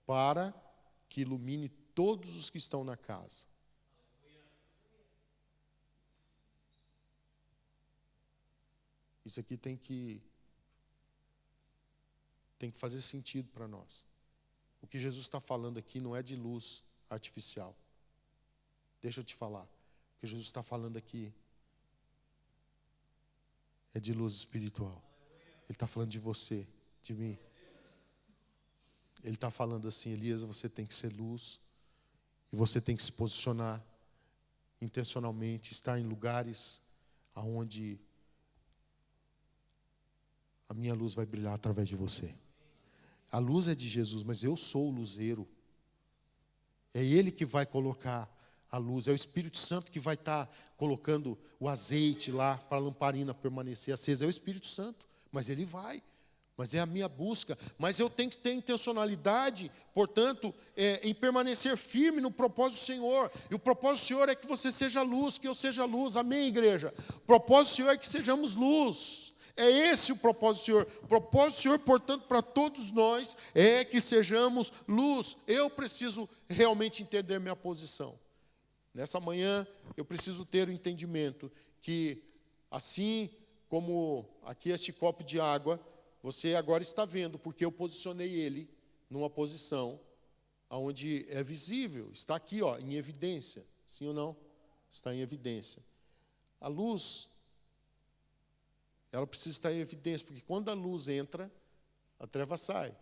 para que ilumine todos os que estão na casa. Isso aqui tem que fazer sentido para nós. O que Jesus está falando aqui não é de luz artificial. Deixa eu te falar. O que Jesus está falando aqui é de luz espiritual. Ele está falando de você, de mim. Ele está falando assim, Elias, você tem que ser luz. E você tem que se posicionar intencionalmente, estar em lugares onde a minha luz vai brilhar através de você. A luz é de Jesus, mas eu sou o luzeiro. É Ele que vai colocar a luz. É o Espírito Santo que vai estar colocando o azeite lá para a lamparina permanecer acesa. É o Espírito Santo, mas Ele vai. Mas é a minha busca. Mas eu tenho que ter intencionalidade, portanto, em permanecer firme no propósito do Senhor. E o propósito do Senhor é que você seja luz, que eu seja luz. Amém, igreja? O propósito do Senhor é que sejamos luz. É esse o propósito do Senhor. O propósito do Senhor, portanto, para todos nós, é que sejamos luz. Eu preciso realmente entender minha posição. Nessa manhã, eu preciso ter o entendimento que, assim como aqui este copo de água, você agora está vendo, porque eu posicionei ele numa posição onde é visível. Está aqui, ó, em evidência. Sim ou não? Está em evidência. A luz, ela precisa estar em evidência, porque quando a luz entra, a treva sai.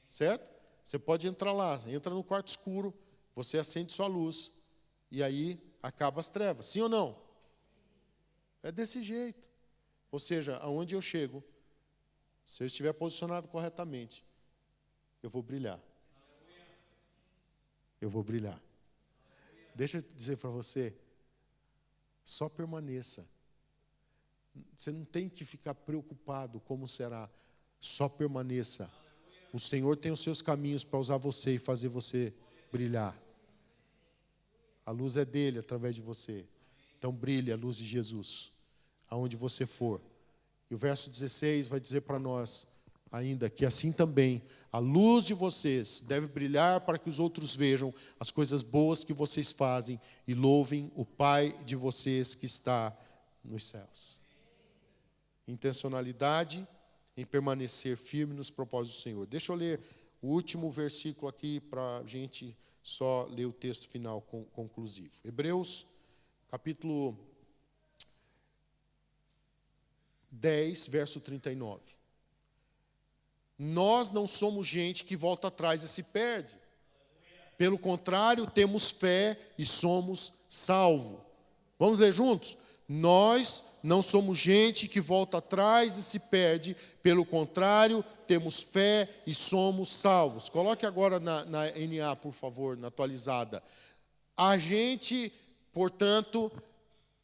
Certo? Você pode entrar lá, entra no quarto escuro, você acende sua luz, e aí acaba as trevas. Sim ou não? É desse jeito. Ou seja, aonde eu chego, se eu estiver posicionado corretamente, eu vou brilhar. Eu vou brilhar. Deixa eu dizer para você, só permaneça. Você não tem que ficar preocupado como será. Só permaneça. O Senhor tem os seus caminhos para usar você e fazer você brilhar. A luz é dele através de você. Então brilhe a luz de Jesus, aonde você for. E o verso 16 vai dizer para nós ainda que assim também a luz de vocês deve brilhar para que os outros vejam as coisas boas que vocês fazem e louvem o Pai de vocês que está nos céus. Intencionalidade em permanecer firme nos propósitos do Senhor. Deixa eu ler o último versículo aqui para a gente só ler o texto final conclusivo. Hebreus, capítulo 10, verso 39. Nós não somos gente que volta atrás e se perde. Pelo contrário, temos fé e somos salvos. Vamos ler juntos? Nós não somos gente que volta atrás e se perde. Pelo contrário, temos fé e somos salvos. Coloque agora na NA, por favor, na atualizada. A gente, portanto,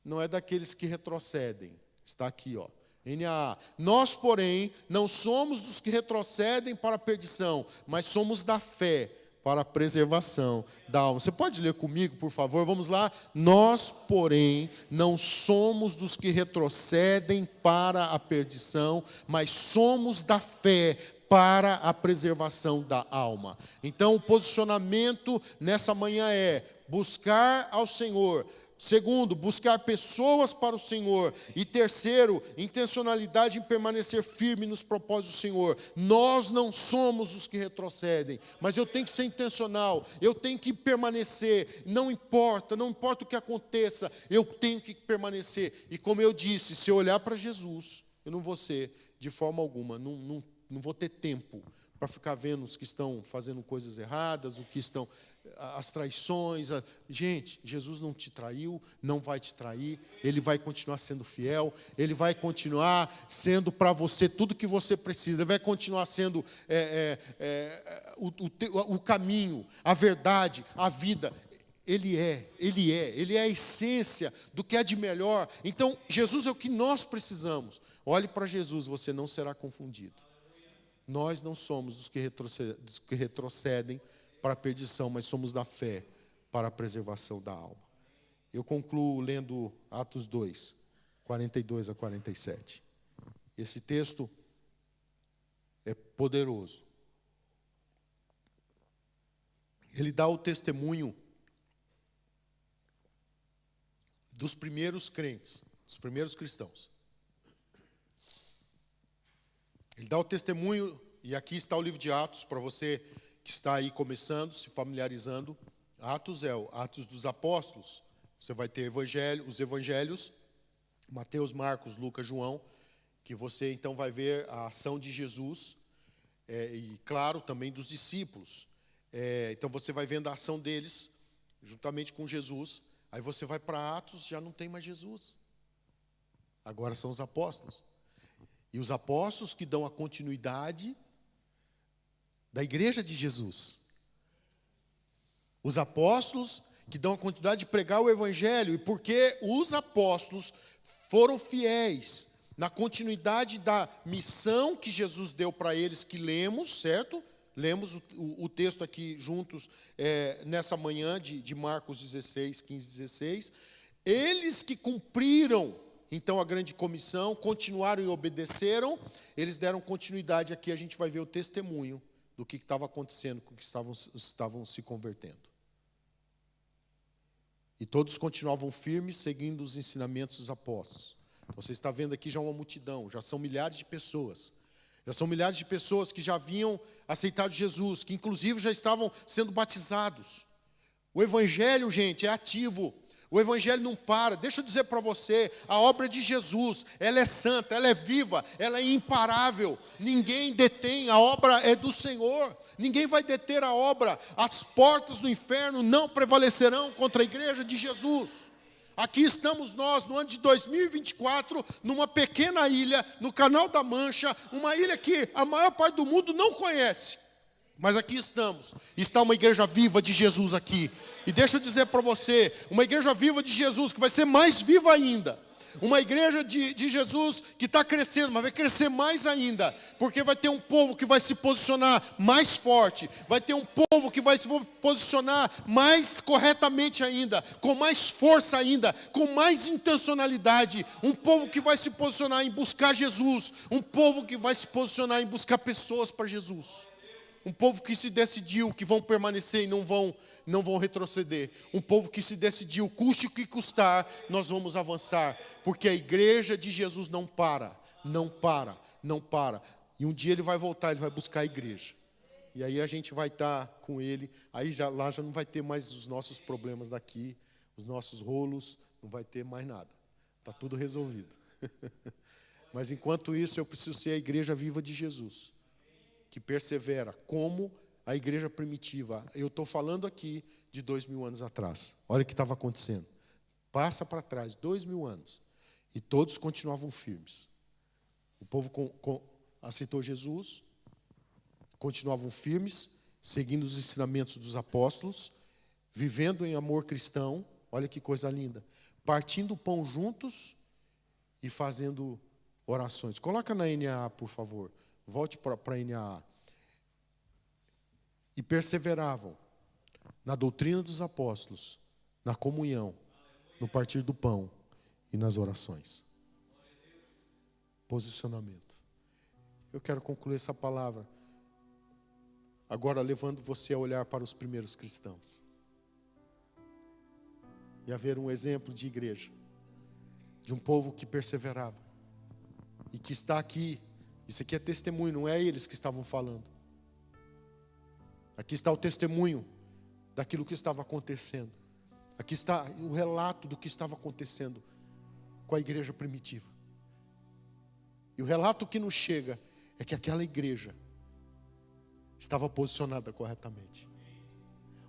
não é daqueles que retrocedem. Está aqui, ó. NA. Nós, porém, não somos dos que retrocedem para a perdição, mas somos da fé para a preservação da alma. Você pode ler comigo, por favor? Vamos lá. Nós, porém, não somos dos que retrocedem para a perdição, mas somos da fé para a preservação da alma. Então, o posicionamento nessa manhã é buscar ao Senhor. Segundo, buscar pessoas para o Senhor. E terceiro, intencionalidade em permanecer firme nos propósitos do Senhor. Nós não somos os que retrocedem, mas eu tenho que ser intencional, eu tenho que permanecer, não importa o que aconteça, eu tenho que permanecer. E como eu disse, se eu olhar para Jesus, eu não vou ser, de forma alguma, não vou ter tempo para ficar vendo os que estão fazendo coisas erradas, o que estão... as traições. Gente, Jesus não te traiu, não vai te trair, Ele vai continuar sendo fiel, Ele vai continuar sendo para você tudo que você precisa, Ele vai continuar sendo o caminho, a verdade, a vida. Ele é a essência do que é de melhor. Então, Jesus é o que nós precisamos. Olhe para Jesus, você não será confundido. Nós não somos dos que retrocedem para a perdição, mas somos da fé para a preservação da alma. Eu concluo lendo Atos 2, 42 a 47. Esse texto é poderoso. Ele dá o testemunho dos primeiros crentes, dos primeiros cristãos. Ele dá o testemunho, e aqui está o livro de Atos, para você que está aí começando, se familiarizando. Atos é o Atos dos Apóstolos. Você vai ter os evangelhos, Mateus, Marcos, Lucas, João, que você então vai ver a ação de Jesus, e claro, também dos discípulos. Então você vai vendo a ação deles, juntamente com Jesus. Aí você vai para Atos, já não tem mais Jesus. Agora são os apóstolos. E os apóstolos que dão a continuidade da igreja de Jesus. Os apóstolos que dão a continuidade de pregar o evangelho. E porque os apóstolos foram fiéis na continuidade da missão que Jesus deu para eles, que lemos, certo? Lemos o texto aqui juntos nessa manhã de Marcos 16, 15, 16. Eles que cumpriram então a grande comissão, continuaram e obedeceram, eles deram continuidade aqui, a gente vai ver o testemunho do que estava acontecendo, com que estavam se convertendo. E todos continuavam firmes, seguindo os ensinamentos dos apóstolos. Você está vendo aqui já uma multidão, já são milhares de pessoas. Já são milhares de pessoas que já haviam aceitado Jesus, que inclusive já estavam sendo batizados. O evangelho, gente, é ativo. O evangelho não para. Deixa eu dizer para você, a obra de Jesus, ela é santa, ela é viva, ela é imparável. Ninguém detém, a obra é do Senhor. Ninguém vai deter a obra. As portas do inferno não prevalecerão contra a igreja de Jesus. Aqui estamos nós, no ano de 2024, numa pequena ilha, no Canal da Mancha, uma ilha que a maior parte do mundo não conhece. Mas aqui estamos, está uma igreja viva de Jesus aqui. E deixa eu dizer para você, uma igreja viva de Jesus, que vai ser mais viva ainda. Uma igreja de Jesus que está crescendo, mas vai crescer mais ainda, porque vai ter um povo que vai se posicionar mais forte, vai ter um povo que vai se posicionar mais corretamente ainda, com mais força ainda, com mais intencionalidade, um povo que vai se posicionar em buscar Jesus, um povo que vai se posicionar em buscar pessoas para Jesus, um povo que se decidiu que vão permanecer e não vão retroceder. Um povo que se decidiu, custe o que custar, nós vamos avançar. Porque a igreja de Jesus não para. E um dia ele vai voltar, ele vai buscar a igreja. E aí a gente vai estar com ele. Aí lá já não vai ter mais os nossos problemas daqui, os nossos rolos, não vai ter mais nada. Está tudo resolvido. Mas enquanto isso, eu preciso ser a igreja viva de Jesus, que persevera, como a igreja primitiva. Eu estou falando aqui de 2000 anos atrás. Olha o que estava acontecendo. Passa para trás, 2000 anos. E todos continuavam firmes. O povo aceitou Jesus, continuavam firmes, seguindo os ensinamentos dos apóstolos, vivendo em amor cristão. Olha que coisa linda. Partindo o pão juntos e fazendo orações. Coloca na NAA, por favor. Volte para a NAA. E perseveravam na doutrina dos apóstolos, na comunhão, no partir do pão e nas orações. Posicionamento. Eu quero concluir essa palavra agora levando você a olhar para os primeiros cristãos e a ver um exemplo de igreja, de um povo que perseverava e que está aqui. Isso aqui é testemunho, não é eles que estavam falando. Aqui está o testemunho daquilo que estava acontecendo. Aqui está o relato do que estava acontecendo com a igreja primitiva. E o relato que nos chega é que aquela igreja estava posicionada corretamente.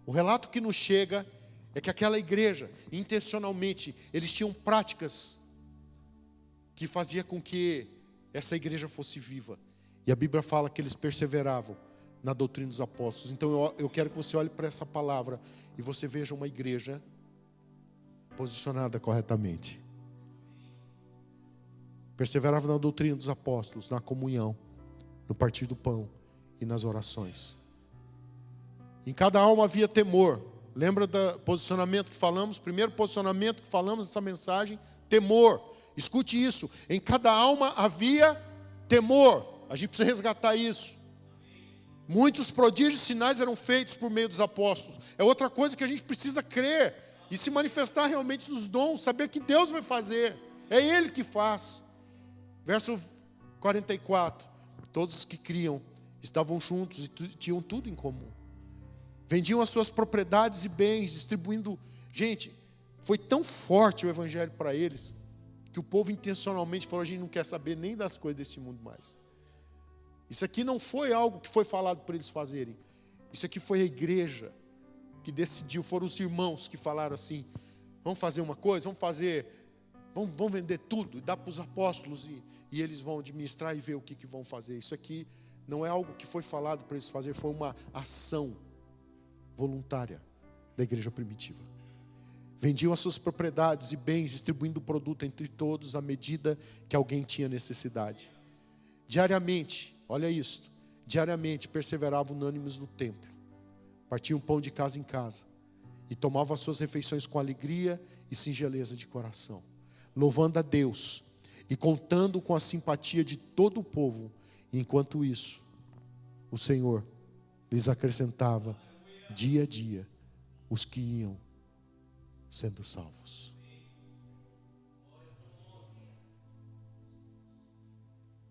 O relato que nos chega é que aquela igreja, intencionalmente, eles tinham práticas que fazia com que essa igreja fosse viva. E a Bíblia fala que eles perseveravam na doutrina dos apóstolos. Então eu quero que você olhe para essa palavra e você veja uma igreja posicionada corretamente. Perseverava na doutrina dos apóstolos, na comunhão, no partir do pão e nas orações. Em cada alma havia temor. Lembra do posicionamento que falamos? Primeiro posicionamento que falamos nessa mensagem, temor. Escute isso, em cada alma havia temor. A gente precisa resgatar isso. Muitos prodígios e sinais eram feitos por meio dos apóstolos. É outra coisa que a gente precisa crer e se manifestar realmente nos dons, saber que Deus vai fazer. É Ele que faz. Verso 44. Todos os que criam estavam juntos e tinham tudo em comum. Vendiam as suas propriedades e bens, distribuindo. Gente, foi tão forte o evangelho para eles, que o povo intencionalmente falou: a gente não quer saber nem das coisas deste mundo mais. Isso aqui não foi algo que foi falado para eles fazerem. Isso aqui foi a igreja que decidiu, foram os irmãos que falaram assim: vamos fazer uma coisa, vamos vender tudo e dar para os apóstolos e eles vão administrar e ver o que vão fazer. Isso aqui não é algo que foi falado para eles fazerem, foi uma ação voluntária da igreja primitiva. Vendiam as suas propriedades e bens, distribuindo o produto entre todos à medida que alguém tinha necessidade. Diariamente, olha isso, diariamente perseveravam unânimes no templo, partiam pão de casa em casa e tomavam as suas refeições com alegria e singeleza de coração, louvando a Deus e contando com a simpatia de todo o povo. E enquanto isso, o Senhor lhes acrescentava dia a dia os que iam sendo salvos.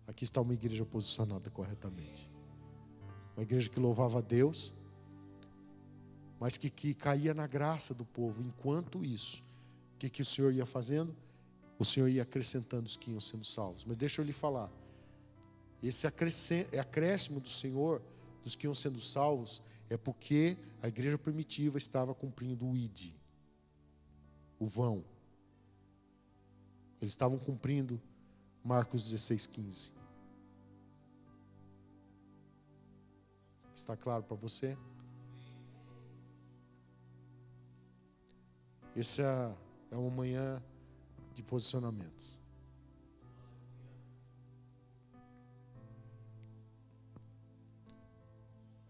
Aqui está uma igreja posicionada corretamente. Uma igreja que louvava a Deus, mas que caía na graça do povo. Enquanto isso, o que o Senhor ia fazendo? O Senhor ia acrescentando os que iam sendo salvos. Mas deixa eu lhe falar, esse acréscimo do Senhor, dos que iam sendo salvos, é porque a igreja primitiva estava cumprindo o ID, o vão. Eles estavam cumprindo Marcos 16:15. Está claro para você? Essa é uma manhã de posicionamentos.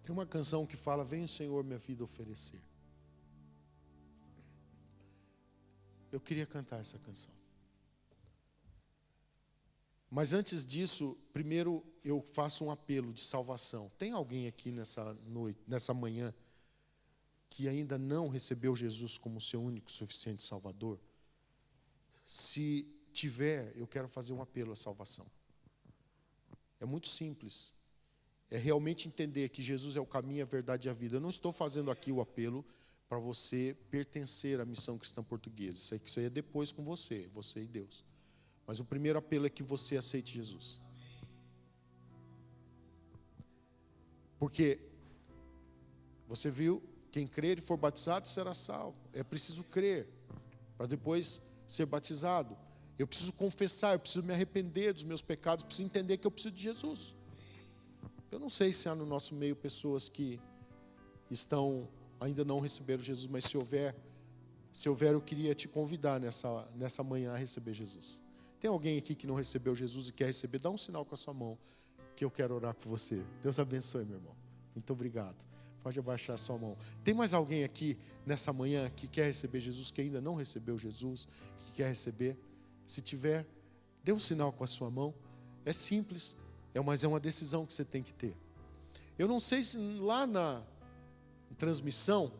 Tem uma canção que fala: vem o Senhor minha vida oferecer. Eu queria cantar essa canção. Mas antes disso, primeiro eu faço um apelo de salvação. Tem alguém aqui nessa manhã, que ainda não recebeu Jesus como seu único e suficiente Salvador? Se tiver, eu quero fazer um apelo à salvação. É muito simples. É realmente entender que Jesus é o caminho, a verdade e a vida. Eu não estou fazendo aqui o apelo para você pertencer à missão cristã portuguesa. Isso aí é depois com você e Deus. Mas o primeiro apelo é que você aceite Jesus. Porque você viu, quem crer e for batizado será salvo. É preciso crer para depois ser batizado. Eu preciso confessar, eu preciso me arrepender dos meus pecados, eu preciso entender que eu preciso de Jesus. Eu não sei se há no nosso meio pessoas que ainda não receberam Jesus, mas se houver, eu queria te convidar nessa manhã a receber Jesus. Tem alguém aqui que não recebeu Jesus e quer receber? Dá um sinal com a sua mão, que eu quero orar por você. Deus abençoe, meu irmão. Muito obrigado. Pode abaixar a sua mão. Tem mais alguém aqui nessa manhã que quer receber Jesus, que ainda não recebeu Jesus, que quer receber? Se tiver, dê um sinal com a sua mão. É simples, mas é uma decisão que você tem que ter. Eu não sei se lá na transmissão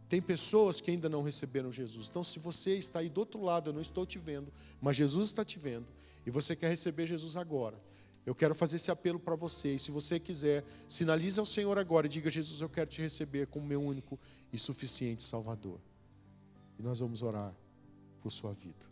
tem pessoas que ainda não receberam Jesus. Então, se você está aí do outro lado, eu não estou te vendo, mas Jesus está te vendo, e você quer receber Jesus agora, eu quero fazer esse apelo para você. E se você quiser, sinalize ao Senhor agora e diga: Jesus, eu quero te receber como meu único e suficiente Salvador. E nós vamos orar por sua vida.